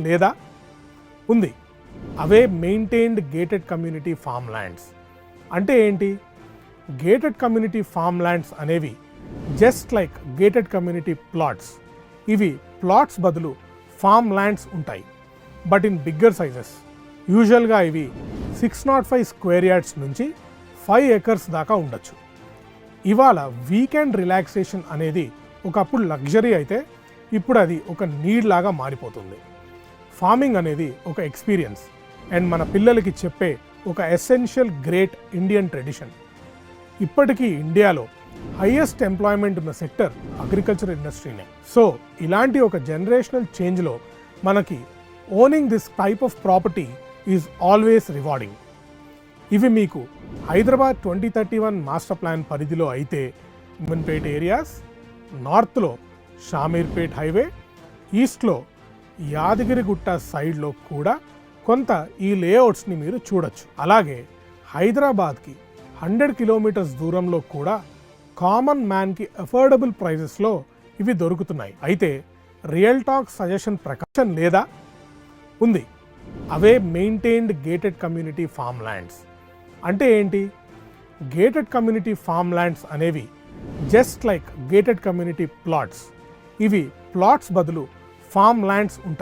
లేదా ఉంది. అవే maintained gated community farm lands. అంటే ఏంటి? గేటెడ్ కమ్యూనిటీ ఫామ్ ల్యాండ్స్ అనేవి just like gated community plots. ఇవి ప్లాట్స్ బదులు ఫామ్ ల్యాండ్స్ ఉంటాయి, బట్ ఇన్ బిగ్గర్ సైజెస్. యూజువల్గా ఇవి 605 స్క్వేర్ యార్డ్స్ నుంచి 5 acres దాకా ఉండొచ్చు. ఇవాళ వీకెండ్ రిలాక్సేషన్ అనేది ఒకప్పుడు లగ్జరీ అయితే ఇప్పుడు అది ఒక నీడ్ లాగా మారిపోతుంది. ఫార్మింగ్ అనేది ఒక ఎక్స్పీరియన్స్ అండ్ మన పిల్లలకి చెప్పే ఒక ఎసెన్షియల్ గ్రేట్ ఇండియన్ ట్రెడిషన్. ఇప్పటికీ ఇండియాలో హైయెస్ట్ ఎంప్లాయ్మెంట్ ఉన్న సెక్టర్ అగ్రికల్చర్ ఇండస్ట్రీనే. సో ఇలాంటి ఒక జనరేషనల్ చేంజ్లో మనకి owning this type of property is always rewarding. ఇవి మీకు హైదరాబాద్ 2031 మాస్టర్ ప్లాన్ పరిధిలో అయితే ఉమెన్పేట్ ఏరియాస్, నార్త్లో షామీర్పేట్ హైవే, ఈస్ట్లో యాదగిరిగుట్ట సైడ్లో కూడా కొంత ఈ లేఅవుట్స్ని మీరు చూడొచ్చు. అలాగే హైదరాబాద్కి 100 కిలోమీటర్స్ దూరంలో కూడా కామన్ మ్యాన్కి అఫోర్డబుల్ ప్రైజెస్లో ఇవి దొరుకుతున్నాయి. అయితే రియల్ టాక్ సజెషన్ ప్రకారం లేదా ఉంది. అవే maintained gated community farm lands. అంటే ఏంటి? గేటెడ్ కమ్యూనిటీ ఫామ్ ల్యాండ్స్ అనేవి just like gated community plots. ఇవి ప్లాట్స్ బదులు ఫామ్ ల్యాండ్స్ ఉంటాయి.